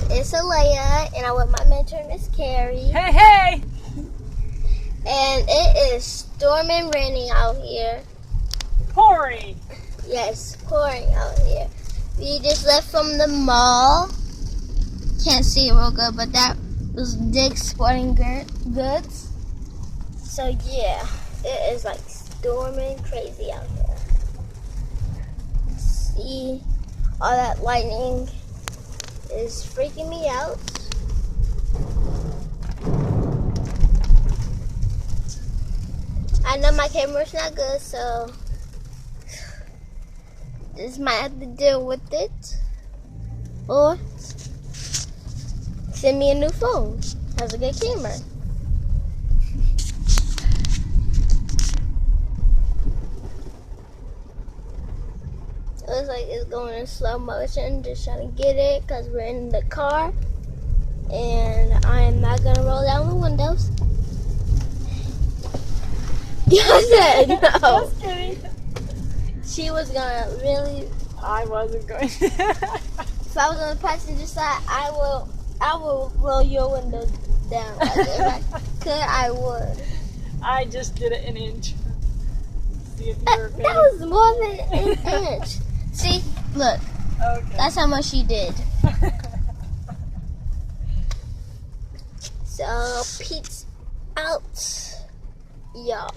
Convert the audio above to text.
it's Alea, and I'm with my mentor, Miss Carrie. Hey, hey! And it is storming, raining out here. Pouring. Yes, pouring out here. We just left from the mall. Can't see it real good, but that was Dick's Sporting Goods. So yeah, it is like storming crazy out here. See, all that lightning is freaking me out. I know my camera's not good, so just might have to deal with it. Or send me a new phone. Has a good camera. It looks like it's going in slow motion. Just trying to get it because we're in the car. And I am not going to roll down the windows. I said no. Just kidding. She was going to really... I wasn't going to. If I was on the passenger side, I will roll your windows down. Like, if I could, I would. I just did it an inch. See if you were That was more than an inch. See, look, Okay. that's how much she did. So, peeps out, y'all.